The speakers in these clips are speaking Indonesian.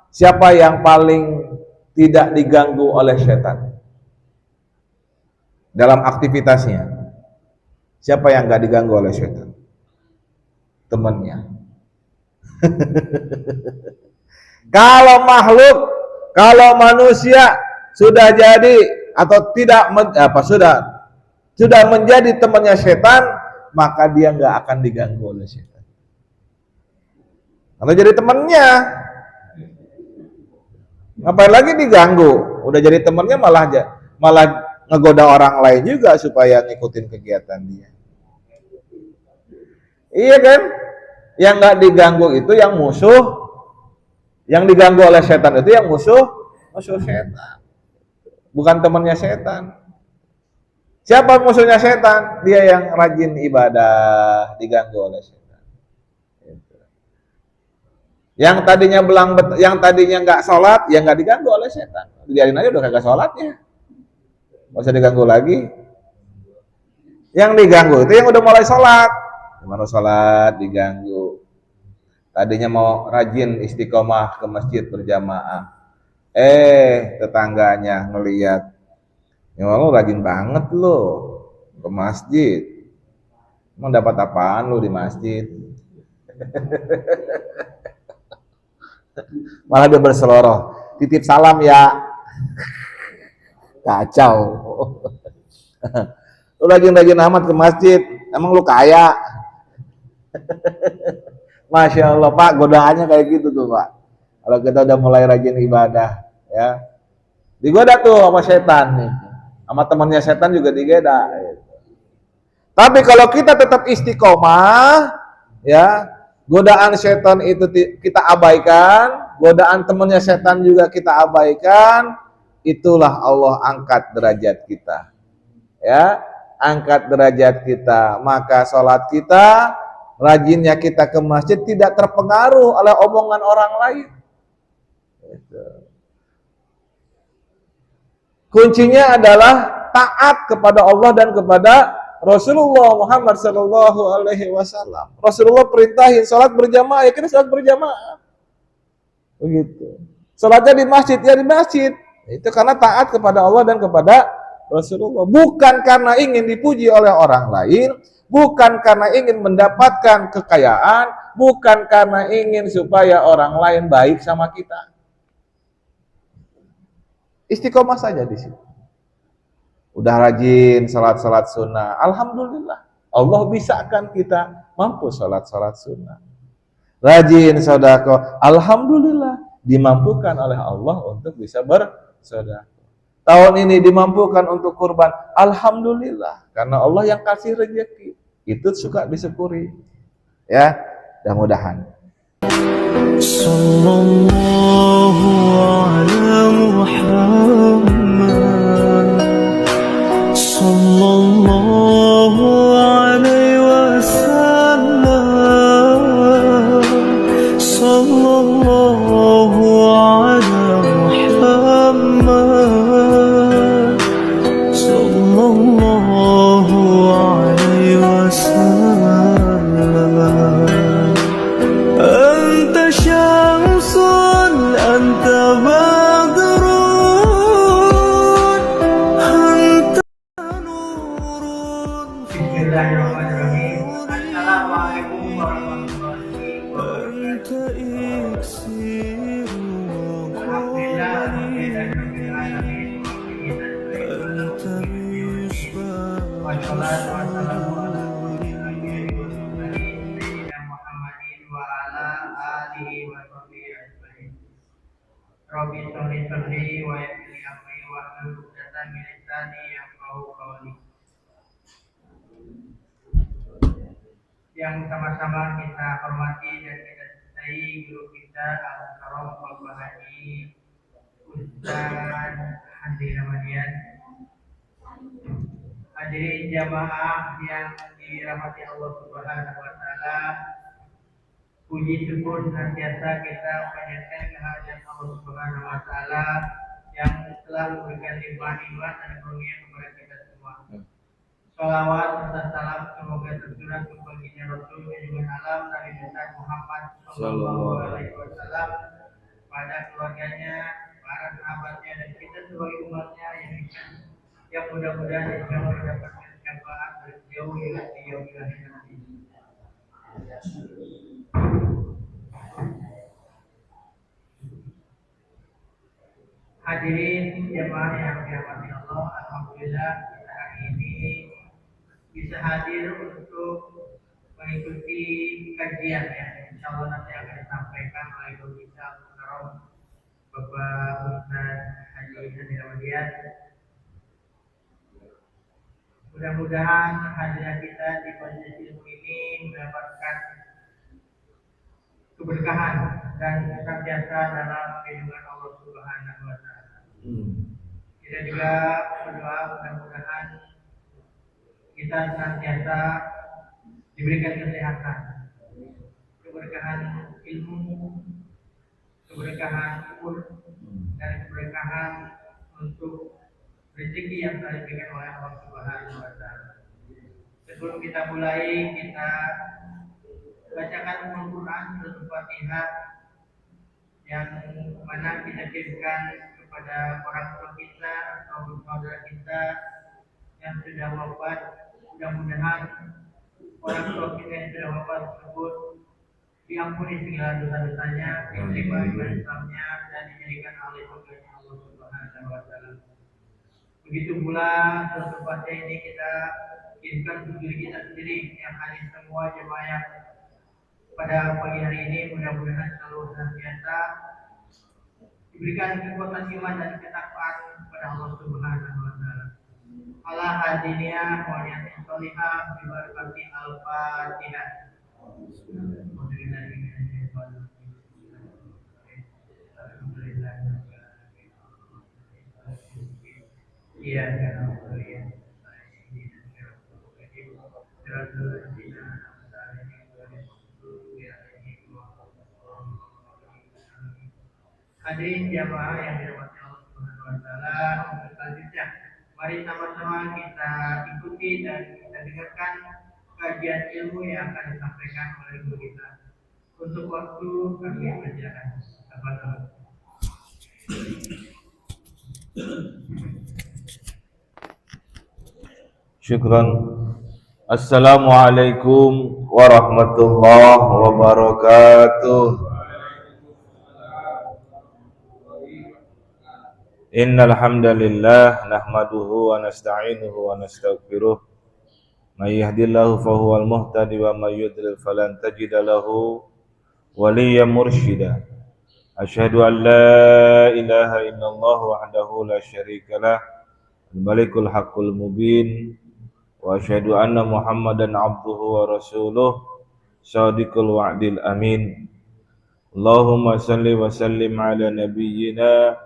Siapa yang paling tidak diganggu oleh setan dalam aktivitasnya? Siapa yang nggak diganggu oleh setan? Temannya. Kalau makhluk, kalau manusia sudah jadi atau tidak sudah menjadi temannya setan, maka dia nggak akan diganggu oleh setan. Kalau jadi temannya, ngapain lagi diganggu? Udah jadi temannya malah ngegoda orang lain juga supaya ngikutin kegiatan dia. Iya kan? Yang nggak diganggu itu yang musuh, yang diganggu oleh setan itu yang musuh setan, bukan temannya setan. Siapa musuhnya setan? Dia yang rajin ibadah, diganggu oleh setan. Yang tadinya yang tadinya nggak sholat, ya nggak diganggu oleh setan. Biarin aja udah kagak sholatnya, nggak usah diganggu lagi. Yang diganggu itu yang udah mulai sholat, gimana sholat diganggu. Tadinya mau rajin istiqomah ke masjid berjamaah, tetangganya ngelihat, ya lo rajin banget lo ke masjid, emang dapat apaan lo di masjid? Malah dia berseloroh, titip salam ya. Kacau. Lu rajin-rajin amat ke masjid, emang lu kaya? Masya Allah Pak, godaannya kayak gitu tuh Pak. Kalau kita udah mulai rajin ibadah, ya digoda tuh sama setan nih, sama temannya setan juga digoda. Tapi kalau kita tetap istiqomah, ya godaan setan itu kita abaikan, godaan temannya setan juga kita abaikan, itulah Allah angkat derajat kita, ya angkat derajat kita. Maka sholat kita, rajinnya kita ke masjid tidak terpengaruh oleh omongan orang lain. Kuncinya adalah taat kepada Allah dan kepada Rasulullah Muhammad Sallallahu Alaihi Wasallam. Rasulullah perintahin sholat berjamaah, ya kita sholat berjamaah. Begitu. Sholatnya di masjid, ya di masjid. Itu karena taat kepada Allah dan kepada Rasulullah. Bukan karena ingin dipuji oleh orang lain, bukan karena ingin mendapatkan kekayaan, bukan karena ingin supaya orang lain baik sama kita. Istiqomah saja di situ. Udah rajin salat sunnah, alhamdulillah. Allah bisakan kita mampu salat sunnah. Rajin sedekah, alhamdulillah dimampukan oleh Allah untuk bisa bersedekah. Tahun ini dimampukan untuk kurban, alhamdulillah karena Allah yang kasih rezeki. Itu suka disyukuri. Ya, mudah-mudahan. Sallallahu ala Muhammad sallallahu alaihi wasallam sallallahu ala Muhammad sallallahu alaihi wasallam. Anta syamsun anta badrun anta nurun. Bismillahirrahmanirrahim. Assalamualaikum warahmatullahi wabarakatuh. Alhamdulillah, rabbil alamin. Wassalatu wassalamu ala Sayyidina Muhammadin wa ala alihi wa sahbihi ajmain. Rabbi sholli wa yassir amri wa hlul 'uqdatam min lisani yafqahu qawli. Yang sama-sama kita hormati dan kita cintai guru kita Al-Karam Bapak Haji Ustaz Handi Ramadian. Hadirin jamaah yang dirahmati Allah Subhanahu wa taala. Puji syukur senantiasa kita panjatkan kehadirat Allah Subhanahu wa taala yang telah memberikan nikmat-nikmat dan karunia kepada kita semua. Salawat serta salam semoga tercurah ke baginda Rasul junjungan alam Nabi besar Muhammad sallallahu alaihi wasallam, pada para keluarganya, para sahabatnya, dan kita sebagai umatnya yang mudah-mudahan insya Allah mendapatkan syafaat beliau di yaumil akhir nanti. Hadirin jemaah yang dirahmati Allah, alhamdulillah kita hari ini bisa hadir untuk mengikuti kajian yang insya Allah nanti akan disampaikan oleh Guru Kita Mukarram Bapak Ustaz Haji Hadi Ramadian. Mudah-mudahan hadirat kita di majelis ilmu ini mendapatkan keberkahan dan senantiasa dalam lindungan Allah Subhanahu wa Ta'ala. Kita juga berdoa mudah-mudahan kita senantiasa diberikan kesehatan, keberkahan ilmu, keberkahan umur, dan keberkahan untuk rezeki yang telah diberikan oleh Allah Subhanahu wa Ta'ala. Sebelum kita mulai, kita bacakan Al-Quran surat Fatihah yang mana kita kirimkan kepada orang tua kita atau saudara kita yang sudah wafat. Mudah-mudahan orang tua kita yang sudah wafat tersebut diampuni segala dosa-dosanya, diterima ibadah Islamnya, dan dijadikan ahli surganya Allah Subhanahu wa Ta'ala. Begitu pula surat Fatihah ini kita kirimkan untuk diri kita sendiri yang hadir semua jemaah pada pagi hari ini, mudah-mudahan selalu senantiasa diberikan kekuatan iman dan ketakwaan kepada Allah Subhanahu wa Ta'ala. Ala hadiniya wa niyatin sholihah bi barakati al-Fatihah. Iya, hadirin jamaah yang dirahmati Allah Subhanahu wa Ta'ala, untuk selanjutnya mari sama-sama kita ikuti dan kita dengarkan kajian ilmu yang akan disampaikan oleh guru kita. Untuk waktu kami persilakan. Syukran. Assalamualaikum warahmatullahi wabarakatuh. Innal hamdalillah nahmaduhu wa nasta'inuhu wa nastaghfiruh. May yahdihillahu fahuwal muhtadi wa may yudlil falan tajida lahu waliyyan mursyida. Asyhadu an la ilaha illallah wahdahu la syarikalah, al-malikul haqqul mubin, wa asyhadu anna Muhammadan abduhu wa rasuluh, shadiqul wa'dil amin. Allahumma salli wa sallim ala nabiyyina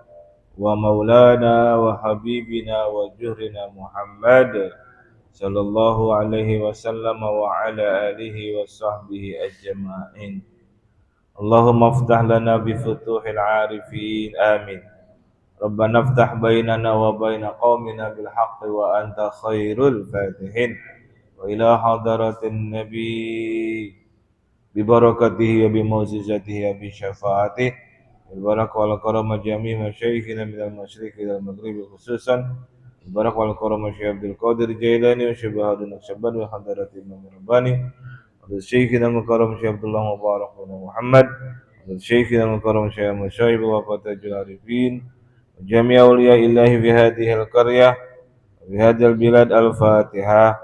wa maulana wa habibina wa juhrina Muhammad sallallahu alaihi wasallam wa ala alihi wa sahbihi ajma'in. Allahumma aftah lana bi futuhil arifin, amin. Rabbana aftah bainana wa baina qaumina bil haqqi wa anta khairul fatihin. Wa ila hadaratin nabi bi barakatihi wa bi mu'jizatihi wa bi syafaatihi barak wal karam jami' masyayikhina minal masyriqi wal maghribi khususan barak wal karam Syekh Abdul Qadir Jailani wa Syabahadun Naqsaband wa hadarati Imam Rabbani wa Syekhina Mukarram Syekh Abdullah Mubarak bin Muhammad wa Syekhina Mukarram Syekh Musyaib wa Fatajul Arifin wa jami' awliya illahi fi hadhihi al-qaryah wa fi hadhihi al-bilad al-Fatihah.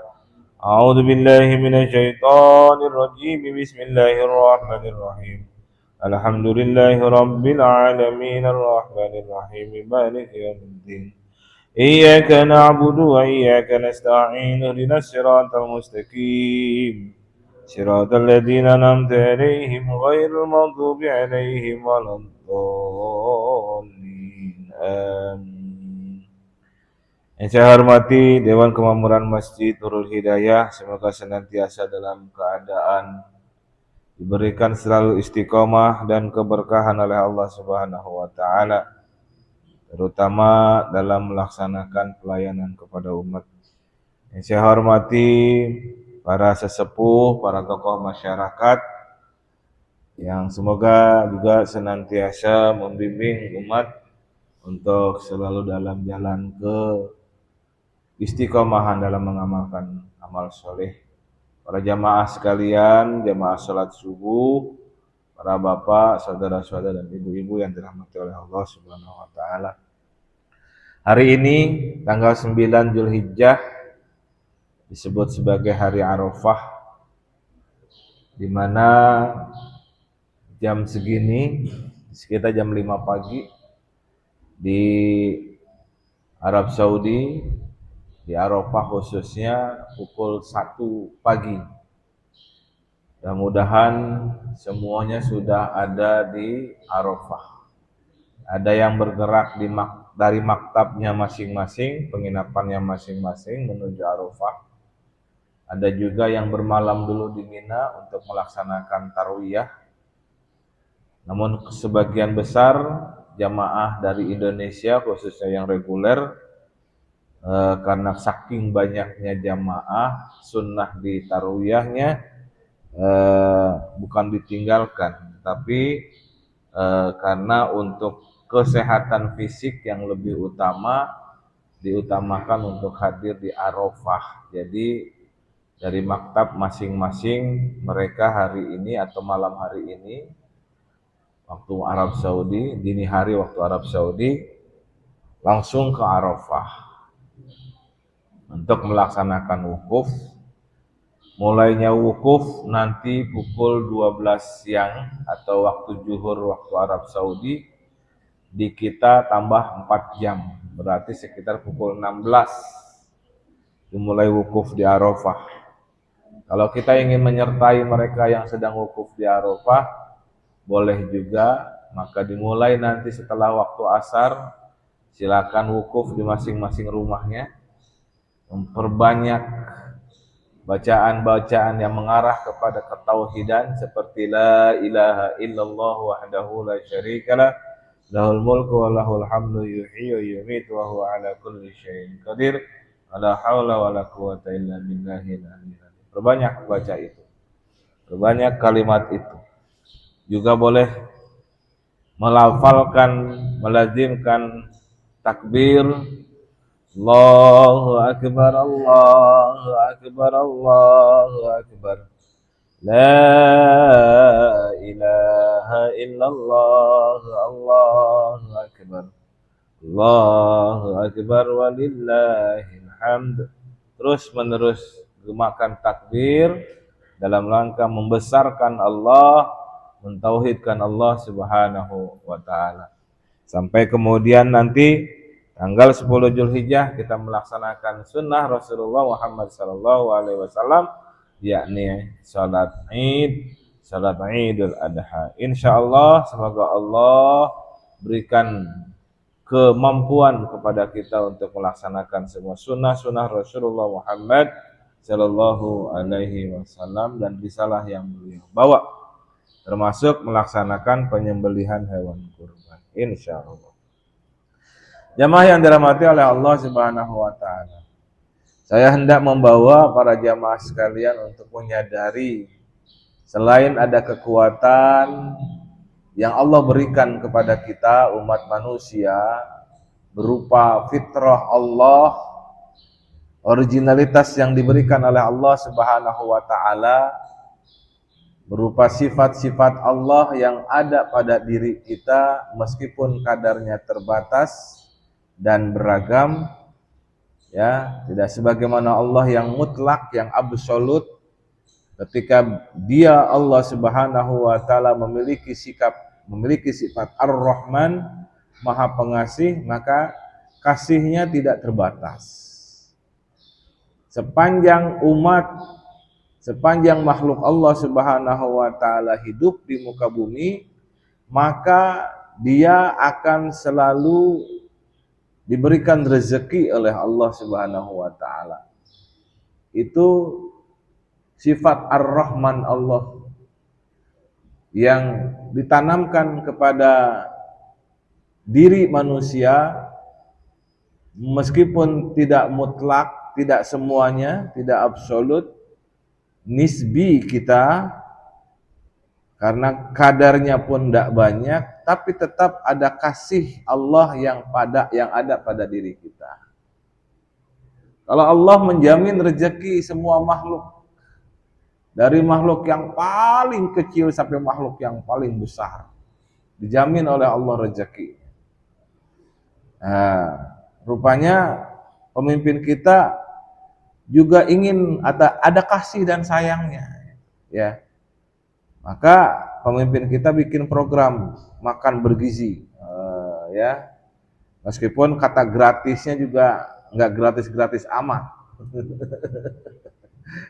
A'udzu billahi minasy syaithanir rajim. Bismillahirrahmanirrahim. Alhamdulillahi rabbil alamin arrahmanir rahim maliki yaumiddin. Iyyaka na'budu wa iyyaka nasta'in ihdinas siratal mustaqim siratal ladzina an'amta 'alaihim ghairil maghdubi 'alaihim waladdallin. Amin. Yang saya hormati Dewan Kemakmuran Masjid Nurul Hidayah, semoga senantiasa dalam keadaan diberikan selalu istiqomah dan keberkahan oleh Allah Subhanahu wa Ta'ala, terutama dalam melaksanakan pelayanan kepada umat. Yang saya hormati para sesepuh, para tokoh masyarakat yang semoga juga senantiasa membimbing umat untuk selalu dalam jalan ke istiqomahan dalam mengamalkan amal soleh. Para jamaah sekalian, jamaah salat subuh, para bapak, saudara-saudara dan ibu-ibu yang dirahmati oleh Allah Subhanahu wa taala. Hari ini tanggal 9 Zulhijjah disebut sebagai hari Arafah, di mana jam segini sekitar jam 5 pagi di Arab Saudi, di Arafah khususnya pukul 1 pagi. Mudah-mudahan semuanya sudah ada di Arafah. Ada yang bergerak dari maktabnya masing-masing, penginapannya masing-masing menuju Arafah. Ada juga yang bermalam dulu di Mina untuk melaksanakan tarwiyah. Namun sebagian besar jamaah dari Indonesia khususnya yang reguler, karena saking banyaknya jamaah, sunnah di tarwiyahnya bukan ditinggalkan, tapi karena untuk kesehatan fisik yang lebih utama diutamakan untuk hadir di Arafah. Jadi dari maktab masing-masing mereka hari ini atau malam hari ini waktu Arab Saudi, dini hari waktu Arab Saudi, langsung ke Arafah untuk melaksanakan wukuf. Mulainya wukuf nanti pukul 12 siang atau waktu zuhur waktu Arab Saudi. Di kita tambah 4 jam, berarti sekitar pukul 16 dimulai wukuf di Arafah. Kalau kita ingin menyertai mereka yang sedang wukuf di Arafah, boleh juga, maka dimulai nanti setelah waktu asar. Silakan wukuf di masing-masing rumahnya, memperbanyak bacaan-bacaan yang mengarah kepada ketauhidan seperti la ilaha illallah wahdahu la syarikalah, lahul mulku wa lahul hamdu yuhyi wa yumiitu wa huwa ala kulli syai'in qadir, la haula wa la quwwata illa billahil aliyyil azim. Perbanyak baca itu, perbanyak kalimat itu. Juga boleh melafalkan, melazimkan takbir Allahu akbar, Allahu akbar, Allahu akbar, la ilaha illallah, Allahu akbar, Allahu akbar walillahil hamd. Terus menerus gemakan takbir dalam rangka membesarkan Allah, mentauhidkan Allah Subhanahu wa taala. Sampai kemudian nanti tanggal 10 Zulhijjah kita melaksanakan sunnah Rasulullah Muhammad sallallahu alaihi wasallam, yakni salat Id, salat Idul Adha. Insyaallah semoga Allah berikan kemampuan kepada kita untuk melaksanakan semua sunnah-sunnah Rasulullah Muhammad sallallahu alaihi wasallam dan bisalah yang beliau bawa, termasuk melaksanakan penyembelihan hewan kurban insyaallah. Jamaah yang dirahmati oleh Allah Subhanahu wa taala, saya hendak membawa para jamaah sekalian untuk menyadari selain ada kekuatan yang Allah berikan kepada kita umat manusia berupa fitrah Allah, originalitas yang diberikan oleh Allah Subhanahu wa taala, berupa sifat-sifat Allah yang ada pada diri kita meskipun kadarnya terbatas dan beragam, ya, tidak sebagaimana Allah yang mutlak, yang absolut. Ketika dia Allah Subhanahu wa taala memiliki sifat Ar-Rahman, Maha Pengasih, maka kasihnya tidak terbatas. Sepanjang makhluk Allah Subhanahu wa taala hidup di muka bumi, maka dia akan selalu diberikan rezeki oleh Allah Subhanahu wa taala. Itu sifat Ar-Rahman Allah yang ditanamkan kepada diri manusia, meskipun tidak mutlak, tidak semuanya, tidak absolut, nisbi kita, karena kadarnya pun tidak banyak, tapi tetap ada kasih Allah yang ada pada diri kita. Kalau Allah menjamin rezeki semua makhluk, dari makhluk yang paling kecil sampai makhluk yang paling besar, dijamin oleh Allah rezeki. Nah, rupanya pemimpin kita juga ingin ada kasih dan sayangnya, ya. Maka pemimpin kita bikin program makan bergizi, ya. Meskipun kata gratisnya juga nggak gratis-gratis amat,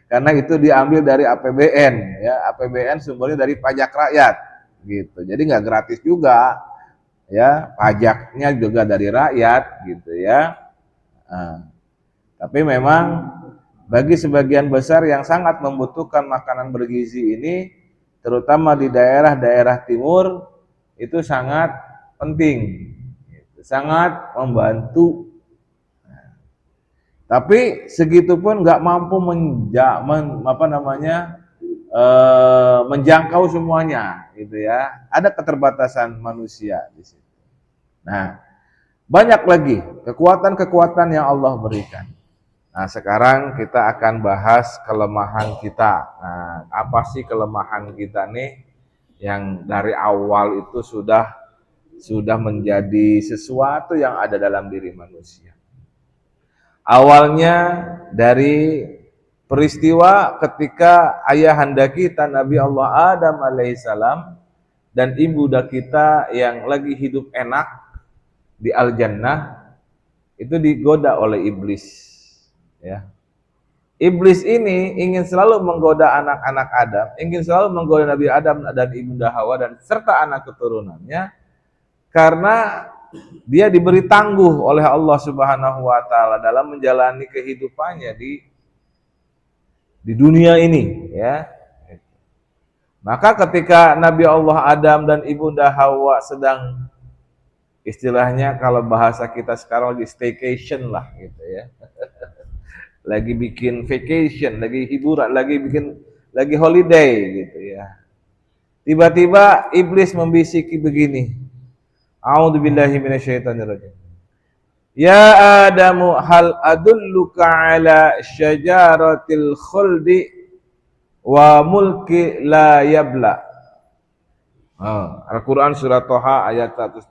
karena itu diambil dari APBN, ya. APBN sumbernya dari pajak rakyat, gitu. Jadi nggak gratis juga, ya. Pajaknya juga dari rakyat, gitu ya. Nah, tapi memang bagi sebagian besar yang sangat membutuhkan makanan bergizi ini, terutama di daerah-daerah timur, itu sangat penting, sangat membantu. Tapi segitu pun nggak mampu menjangkau semuanya, gitu ya. Ada keterbatasan manusia di situ. Nah, banyak lagi kekuatan-kekuatan yang Allah berikan. Nah, sekarang kita akan bahas kelemahan kita. Nah, apa sih kelemahan kita nih yang dari awal itu sudah menjadi sesuatu yang ada dalam diri manusia. Awalnya dari peristiwa ketika ayahanda kita Nabi Allah Adam alaihissalam dan ibunda kita yang lagi hidup enak di Al-Jannah itu digoda oleh iblis. Ya. Iblis ini ingin selalu menggoda anak-anak Adam, ingin selalu menggoda Nabi Adam dan ibunda Hawa dan serta anak keturunannya, karena dia diberi tangguh oleh Allah Subhanahu wa taala dalam menjalani kehidupannya di dunia ini, ya. Maka ketika Nabi Allah Adam dan ibunda Hawa sedang, istilahnya kalau bahasa kita sekarang lagi staycation lah, gitu ya. Lagi bikin vacation, lagi hiburan, lagi holiday, gitu ya. Tiba-tiba iblis membisiki begini. A'udzubillahi minasyaitonirrajim. Ya Adamu hal adulluka ala syajaratil khuldi wa mulki la yabla. Al-Quran surah Toha ayat 120.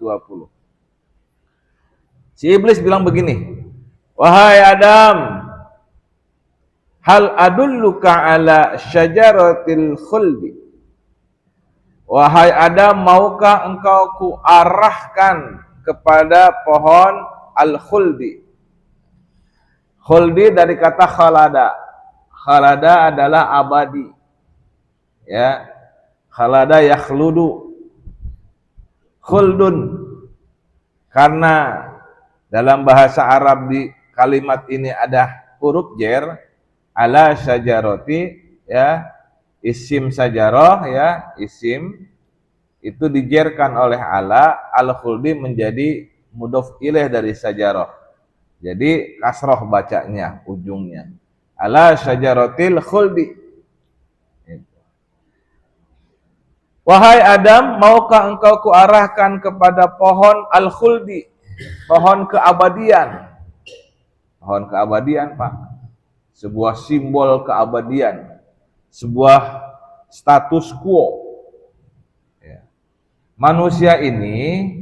Si iblis bilang begini, wahai Adam, hal adulluka ala syajaratil khuldi. Wahai Adam, maukah engkau kuarahkan kepada pohon al-khuldi? Khuldi dari kata khalada. Khalada adalah abadi. Ya. Khalada yakhludu. Khuldun. Karena dalam bahasa Arab di kalimat ini ada huruf jer, ala syajaroti, ya, isim sajaroh, ya, isim itu dijerkan oleh ala, al-khuldi menjadi mudhof ilaih dari sajaroh, jadi kasroh bacanya ujungnya, ala syajarotil khuldi. Wahai Adam, maukah engkau kuarahkan kepada pohon al-khuldi, pohon keabadian. Pohon keabadian, Pak, sebuah simbol keabadian, sebuah status quo. Ya. Manusia ini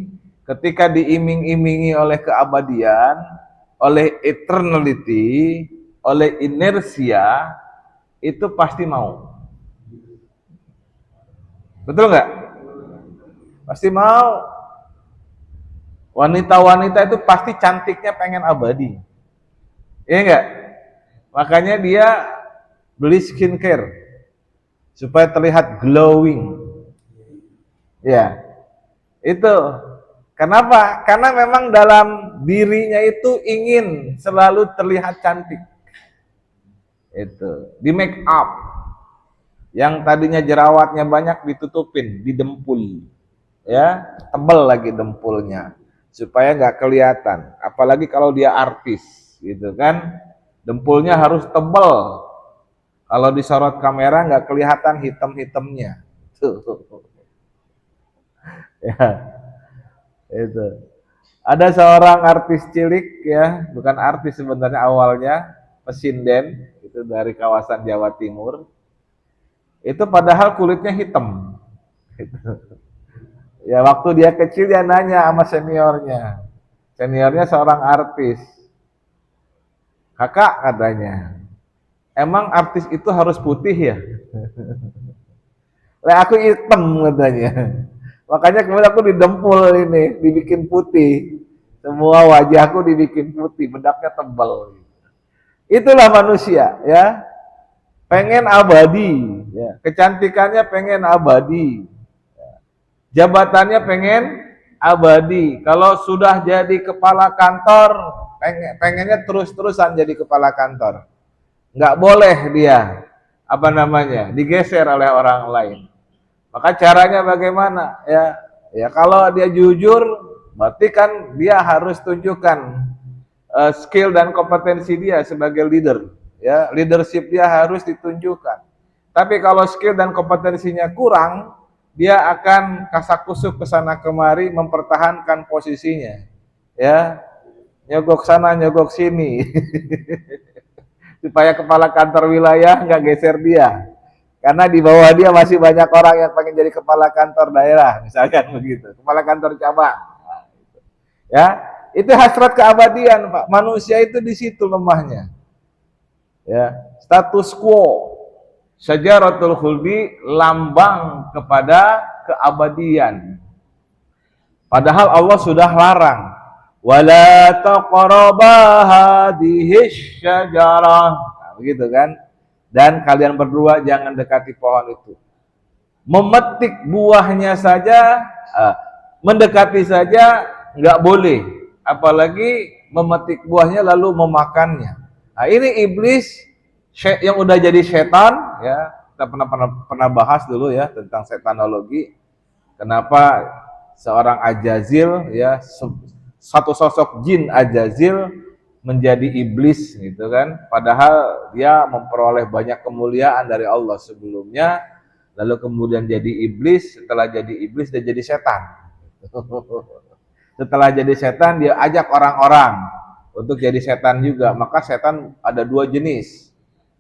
ketika diiming-imingi oleh keabadian, oleh eternality, oleh inersia, itu pasti mau. Betul nggak? Pasti mau. Wanita-wanita itu pasti cantiknya pengen abadi. Iya enggak? Makanya dia beli skincare supaya terlihat glowing. Ya. Itu. Kenapa? Karena memang dalam dirinya itu ingin selalu terlihat cantik. Itu. Di make up. Yang tadinya jerawatnya banyak ditutupin, didempul. Ya, tebal lagi dempulnya supaya nggak kelihatan. Apalagi kalau dia artis. Gitu kan, dempulnya harus tebal. Kalau disorot kamera nggak kelihatan hitam-hitamnya. Tuh. Ya, itu. Ada seorang artis cilik ya, bukan artis sebenarnya awalnya, pesinden itu dari kawasan Jawa Timur. Itu padahal kulitnya hitam. Gitu. Ya waktu dia kecil dia nanya sama seniornya. Seniornya seorang artis. Kakak katanya, emang artis itu harus putih ya? Lah aku hitam katanya. Makanya kemudian aku didempul ini, dibikin putih. Semua wajahku dibikin putih, bedaknya tebal. Itulah manusia ya. Pengen abadi, ya. Kecantikannya pengen abadi. Jabatannya pengen abadi. Kalau sudah jadi kepala kantor, pengennya terus-terusan jadi kepala kantor. Nggak boleh dia, digeser oleh orang lain. Maka caranya bagaimana? Ya kalau dia jujur, berarti kan dia harus tunjukkan skill dan kompetensi dia sebagai leader. Ya, leadership dia harus ditunjukkan. Tapi kalau skill dan kompetensinya kurang, dia akan kasak-kusuk ke sana kemari mempertahankan posisinya. Ya, nyogok sana, nyogok sini. Supaya kepala kantor wilayah nggak geser dia. Karena di bawah dia masih banyak orang yang pengen jadi kepala kantor daerah, misalkan begitu. Kepala kantor cabang. Ya, itu hasrat keabadian, Pak. Manusia itu di situ lemahnya. Ya, status quo. Syajaratul khuldi lambang kepada keabadian. Padahal Allah sudah larang. Wala taqraba hadhihi syajarah. Nah, begitu kan? Dan kalian berdua jangan dekati pohon itu. Memetik buahnya saja, mendekati saja nggak boleh. Apalagi memetik buahnya lalu memakannya. Nah, ini iblis yang udah jadi setan, ya kita pernah bahas dulu ya tentang setanologi. Kenapa seorang Ajazil, ya satu sosok jin Ajazil menjadi iblis gitu kan? Padahal dia memperoleh banyak kemuliaan dari Allah sebelumnya, lalu kemudian jadi iblis. Setelah jadi iblis dia jadi setan. Setelah jadi setan dia ajak orang-orang untuk jadi setan juga. Maka setan ada dua jenis.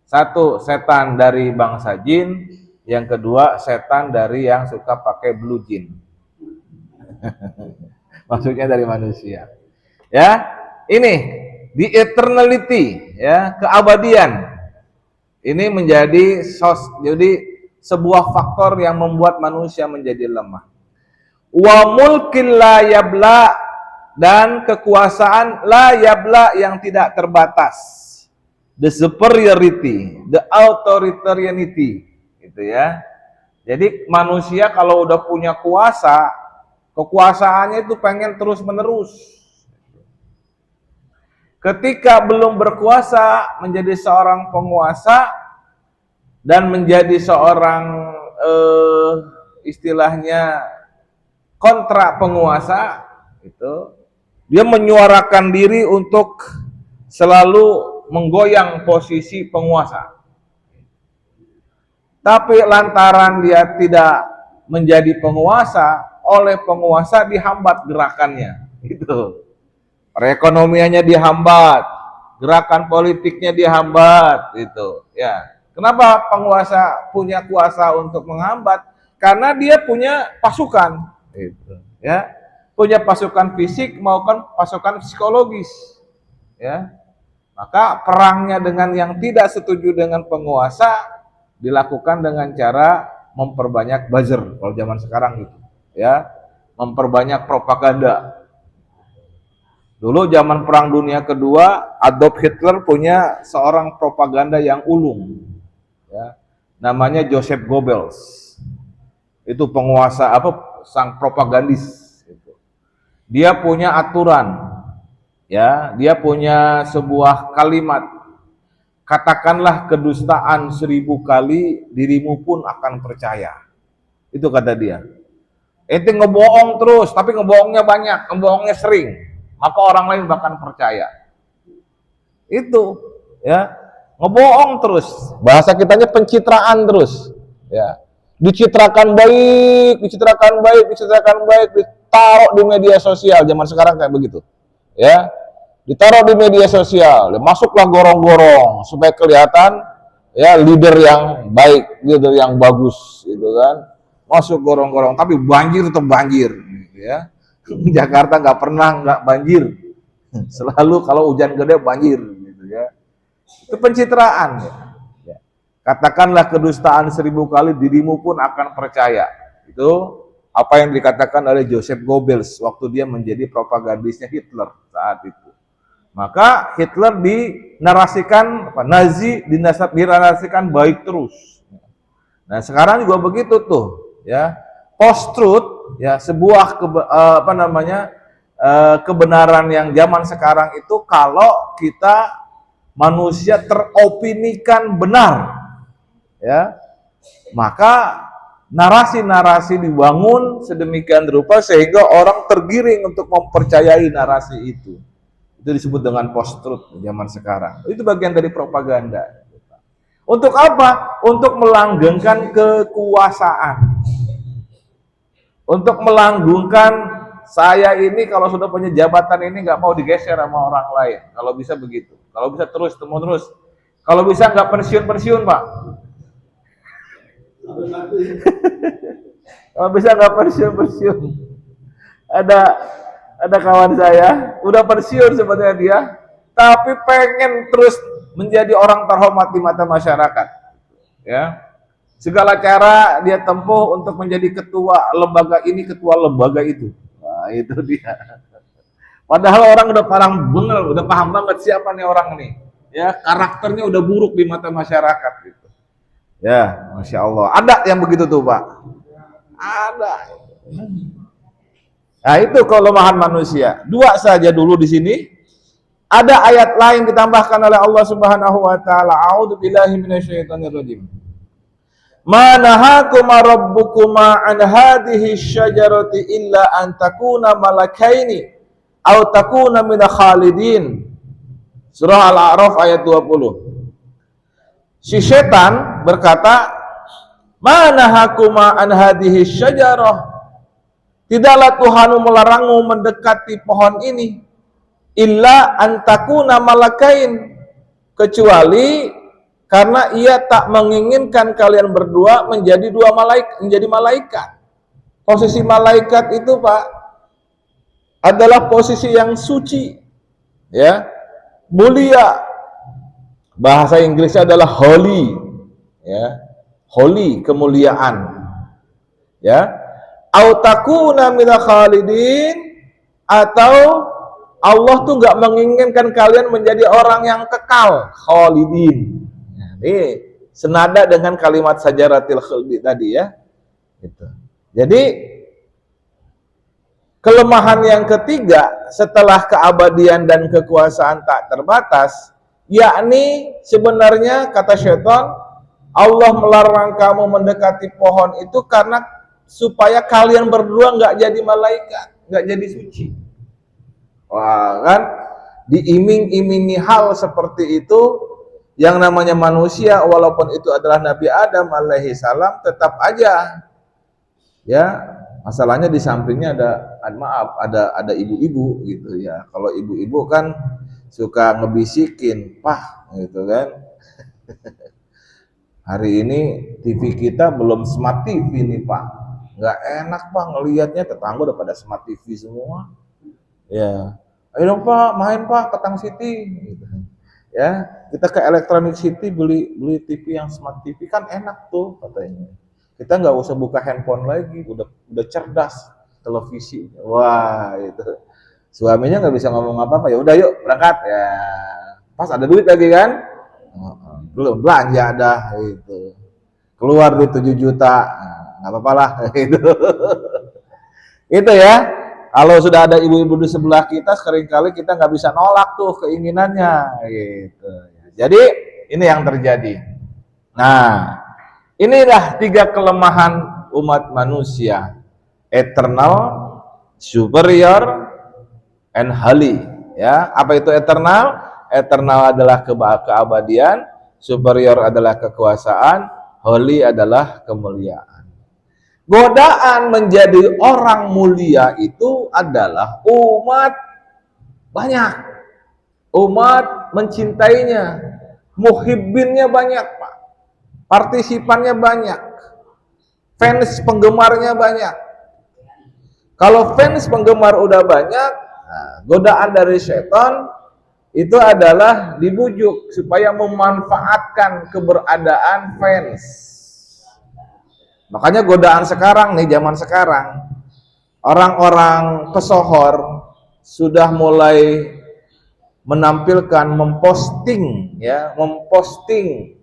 Satu, setan dari bangsa jin. Yang kedua, setan dari yang suka pakai blue jin. Maksudnya dari manusia. Ya, ini the eternality, ya, keabadian. Ini menjadi sebuah faktor yang membuat manusia menjadi lemah. Wa mulkin la yabla, dan kekuasaan la yabla yang tidak terbatas. The superiority, the authoritarianity, gitu ya. Jadi manusia kalau udah punya kuasa, kekuasaannya itu pengen terus menerus. Ketika belum berkuasa menjadi seorang penguasa dan menjadi seorang istilahnya kontra penguasa, itu dia menyuarakan diri untuk selalu menggoyang posisi penguasa. Tapi lantaran dia tidak menjadi penguasa, oleh penguasa dihambat gerakannya. Gitu. Perekonomiannya dihambat, gerakan politiknya dihambat, gitu. Ya. Kenapa penguasa punya kuasa untuk menghambat? Karena dia punya pasukan, gitu. Ya. Punya pasukan fisik maupun pasukan psikologis. Ya. Maka perangnya dengan yang tidak setuju dengan penguasa dilakukan dengan cara memperbanyak buzzer kalau zaman sekarang gitu, ya, memperbanyak propaganda. Dulu zaman Perang Dunia Kedua, Adolf Hitler punya seorang propaganda yang ulung, ya, namanya Joseph Goebbels. Itu penguasa sang propagandis. Dia punya aturan. Ya, dia punya sebuah kalimat, katakanlah kedustaan 1000 kali, dirimu pun akan percaya. Itu kata dia. Ente ngebohong terus, tapi ngebohongnya banyak, ngebohongnya sering, maka orang lain bahkan percaya. Itu, ya, ngebohong terus. Bahasa kitanya pencitraan terus, ya. dicitrakan baik, ditaruh di media sosial. Zaman sekarang kayak begitu, ya, ditaruh di media sosial, masuklah gorong-gorong supaya kelihatan ya leader yang baik, leader yang bagus, gitu kan, masuk gorong-gorong, tapi banjir tetap banjir, gitu ya. Jakarta nggak pernah nggak banjir, selalu kalau hujan gede banjir, gitu ya. Itu pencitraan, ya. Katakanlah kedustaan 1000 kali, dirimu pun akan percaya. Itu apa yang dikatakan oleh Joseph Goebbels waktu dia menjadi propagandisnya Hitler saat itu. Maka Hitler dinarasikan, Nazi dinarasikan baik terus. Nah sekarang juga begitu tuh, ya, post truth, ya, sebuah kebenaran yang zaman sekarang itu kalau kita manusia teropinikan benar, ya, maka narasi-narasi dibangun sedemikian rupa sehingga orang tergiring untuk mempercayai narasi itu. Itu disebut dengan post-truth zaman sekarang. Itu bagian dari propaganda. Untuk apa? Untuk melanggengkan kekuasaan. Untuk melanggengkan saya ini kalau sudah punya jabatan ini nggak mau digeser sama orang lain. Kalau bisa begitu. Kalau bisa terus. Kalau bisa nggak pensiun, Pak. Kalau bisa nggak pensiun. Ada kawan saya udah pensiun sebenarnya dia, tapi pengen terus menjadi orang terhormat di mata masyarakat, ya. Segala cara dia tempuh untuk menjadi ketua lembaga ini, ketua lembaga itu. Nah, itu dia. Padahal orang udah paham banget siapa nih orang nih, ya, karakternya udah buruk di mata masyarakat gitu. Ya, Masya Allah. Ada yang begitu tuh, Pak. Ada. Nah, itu kelemahan manusia. Dua saja dulu di sini. Ada ayat lain ditambahkan oleh Allah Subhanahu wa taala. A'udzubillahi minasyaitonir rajim. Ma nahakuma rabbukuma an hadhihi syajarati illa an takuna malakaini aw takuna minal khalidin. Surah Al-A'raf ayat 20. Si setan berkata, "Ma nahakuma an hadhihi syajarah." Tidaklah Tuhanmu melarangmu mendekati pohon ini illa antakuna malakain, kecuali karena ia tak menginginkan kalian berdua menjadi malaikat. Posisi malaikat itu, Pak, adalah posisi yang suci, ya, mulia. Bahasa Inggrisnya adalah holy, ya, holy, kemuliaan, ya. Autakuna minal khalidin, atau Allah tuh nggak menginginkan kalian menjadi orang yang kekal, khalidin. Nah, ini senada dengan kalimat sajaratil khuldi tadi, ya. Gitu. Jadi kelemahan yang ketiga setelah keabadian dan kekuasaan tak terbatas, yakni sebenarnya kata syaitan, Allah melarang kamu mendekati pohon itu karena supaya kalian berdua nggak jadi malaikat, nggak jadi suci. Wah, kan diiming-imingi hal seperti itu. Yang namanya manusia, walaupun itu adalah Nabi Adam alaihi salam, tetap aja, ya, masalahnya di sampingnya ada ibu-ibu gitu, ya. Kalau ibu-ibu kan suka ngebisikin, "Pah," gitu kan. Hari ini TV kita belum smart TV nih, Pak. Nggak enak, Pak, ngelihatnya, tetangga udah pada smart TV semua. Ya, ayo dong, Pak, main, Pak, ke Tang City gitu. Ya, kita ke Electronic City beli TV yang smart TV, kan enak tuh katanya. Kita nggak usah buka handphone lagi, udah cerdas televisi. Wah, itu. Suaminya nggak bisa ngomong apa-apa, ya udah yuk berangkat, ya. Pas ada duit lagi kan? Belum belanja dah itu. Keluar duit 7 juta. Nggak apa-apa lah itu. Itu, ya. Kalau sudah ada ibu-ibu di sebelah kita, seringkali kita nggak bisa nolak tuh keinginannya gitu. Jadi ini yang terjadi. Nah, inilah 3 kelemahan umat manusia: eternal, superior, and holy. Ya, apa itu eternal? Eternal adalah keabadian, superior adalah kekuasaan, holy adalah kemuliaan. Godaan menjadi orang mulia itu adalah umat banyak. Umat mencintainya, muhibbinnya banyak, Pak. Partisipannya banyak. Fans penggemarnya banyak. Kalau fans penggemar udah banyak, godaan dari setan itu adalah dibujuk supaya memanfaatkan keberadaan fans. Makanya godaan sekarang nih, zaman sekarang, orang-orang pesohor sudah mulai menampilkan, memposting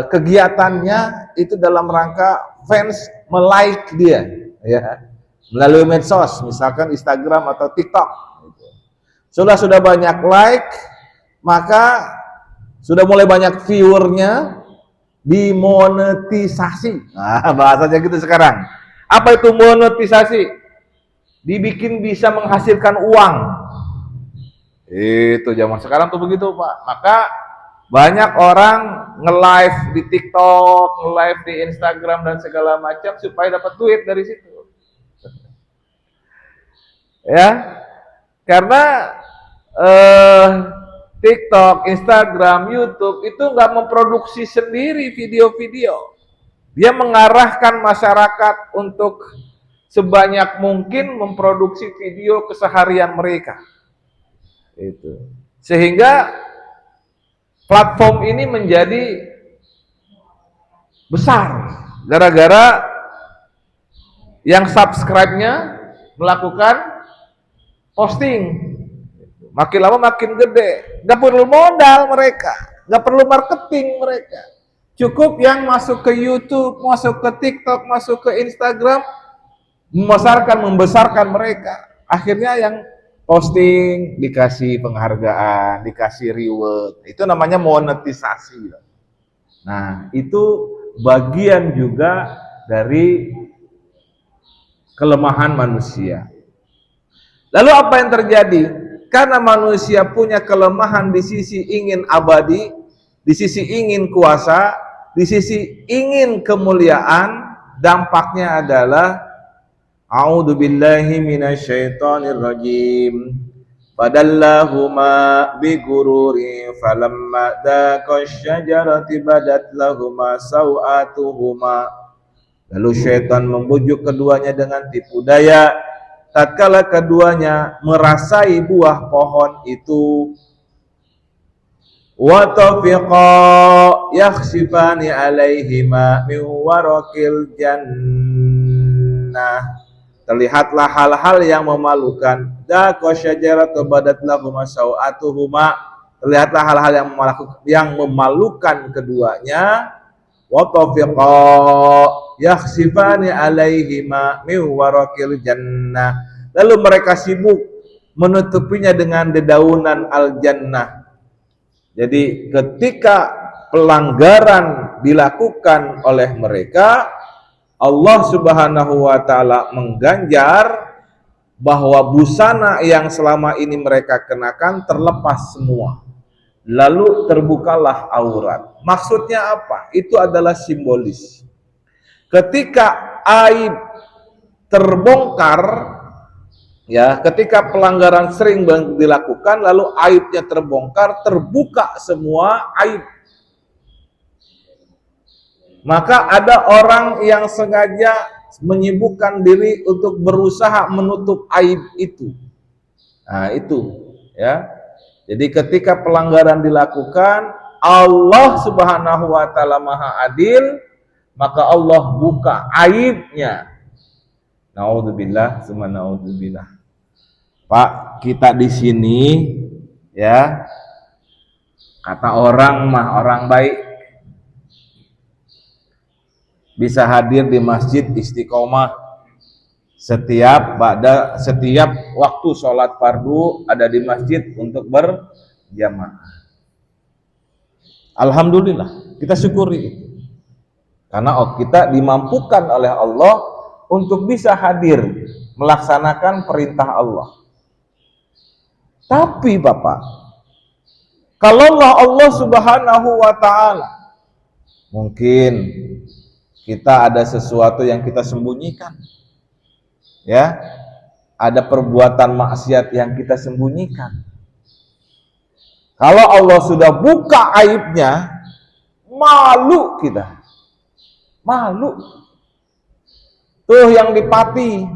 kegiatannya itu dalam rangka fans melike dia, ya, melalui medsos, misalkan Instagram atau TikTok. Sudah banyak like, maka sudah mulai banyak viewernya, dimonetisasi. Nah, bahasanya gitu sekarang. Apa itu monetisasi? Dibikin bisa menghasilkan uang. Itu zaman sekarang tuh begitu, Pak. Maka banyak orang nge-live di TikTok, nge-live di Instagram dan segala macam supaya dapat duit dari situ. Ya. Karena TikTok, Instagram, YouTube itu nggak memproduksi sendiri video-video. Dia mengarahkan masyarakat untuk sebanyak mungkin memproduksi video keseharian mereka. Itu. Sehingga platform ini menjadi besar gara-gara yang subscribe-nya melakukan posting. Makin lama makin gede. Gak perlu modal mereka, gak perlu marketing mereka. Cukup yang masuk ke YouTube, masuk ke TikTok, masuk ke Instagram, membesarkan mereka. Akhirnya yang posting dikasih penghargaan, dikasih reward. Itu namanya monetisasi. Nah, itu bagian juga dari kelemahan manusia. Lalu apa yang terjadi? Karena manusia punya kelemahan di sisi ingin abadi, di sisi ingin kuasa, di sisi ingin kemuliaan, dampaknya adalah a'udzubillahi minasyaitonirrajim. Fadallahuma bigururi falamma daqasyajarati badat lahuma sawatuhuma. Lalu syaitan membujuk keduanya dengan tipu daya. Tatkala keduanya merasai buah pohon itu, wa tafiqa yakhsifani alaihima min warakil jannah. Terlihatlah hal-hal yang memalukan. Daqa syajaratu badat lahuma sawatuhuma. Terlihatlah hal-hal yang memalukan keduanya. Wa tafiqa yakhsifani alaihima min warakil jannah. Lalu mereka sibuk menutupinya dengan dedaunan al-jannah. Jadi ketika pelanggaran dilakukan oleh mereka, Allah Subhanahu wa taala mengganjar bahwa busana yang selama ini mereka kenakan terlepas semua. Lalu terbukalah aurat. Maksudnya apa? Itu adalah simbolis. Ketika aib terbongkar, ya, ketika pelanggaran sering dilakukan, lalu aibnya terbongkar, terbuka semua aib. Maka ada orang yang sengaja menyibukkan diri untuk berusaha menutup aib itu. Nah, itu, ya. Jadi ketika pelanggaran dilakukan, Allah Subhanahu wa taala Maha Adil, maka Allah buka aibnya. Naudzubillah, summa naudzubillah. Pak, kita di sini, ya, kata orang mah orang baik, bisa hadir di Masjid Istiqomah setiap waktu sholat fardu ada di masjid untuk berjamaah. Alhamdulillah, kita syukuri itu. Karena kita dimampukan oleh Allah untuk bisa hadir melaksanakan perintah Allah. Tapi Bapak, kalau Allah Subhanahu wa taala mungkin kita ada sesuatu yang kita sembunyikan. Ya. Ada perbuatan maksiat yang kita sembunyikan. Kalau Allah sudah buka aibnya, malu kita. Malu. Tuh yang di Pati,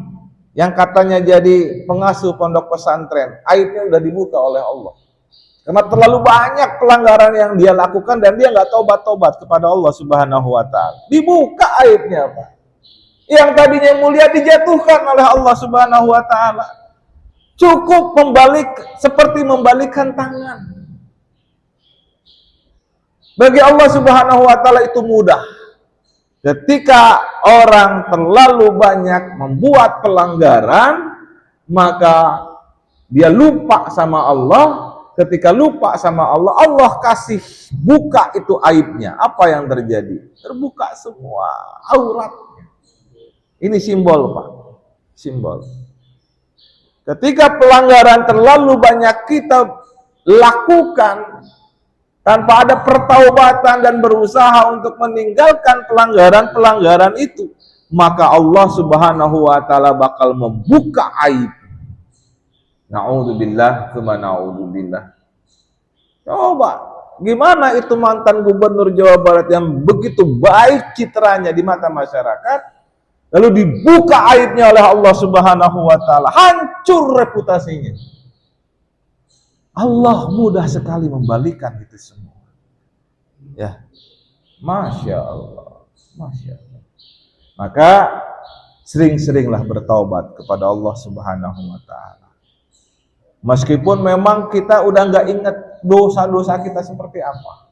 yang katanya jadi pengasuh pondok pesantren, aibnya udah dibuka oleh Allah. Karena terlalu banyak pelanggaran yang dia lakukan dan dia nggak tobat-tobat kepada Allah Subhanahu wa Ta'ala. Dibuka aibnya, Pak. Yang tadinya mulia dijatuhkan oleh Allah Subhanahu wa Ta'ala. Cukup seperti membalikkan tangan. Bagi Allah Subhanahu wa Ta'ala itu mudah. Ketika orang terlalu banyak membuat pelanggaran, maka dia lupa sama Allah. Ketika lupa sama Allah, Allah kasih buka itu aibnya. Apa yang terjadi? Terbuka semua auratnya. Ini simbol, Pak. Simbol. Ketika pelanggaran terlalu banyak kita lakukan tanpa ada pertaubatan dan berusaha untuk meninggalkan pelanggaran-pelanggaran itu, maka Allah Subhanahu wa Ta'ala bakal membuka aib. Na'udzubillah, tsumma na'udzubillah. Coba, gimana itu mantan gubernur Jawa Barat yang begitu baik citranya di mata masyarakat, lalu dibuka aibnya oleh Allah Subhanahu wa Ta'ala, hancur reputasinya. Allah mudah sekali membalikan itu semua. Ya, Masya Allah, Masya Allah. Maka sering-seringlah bertaubat kepada Allah Subhanahu wa Ta'ala. Meskipun memang kita udah nggak ingat dosa-dosa kita seperti apa.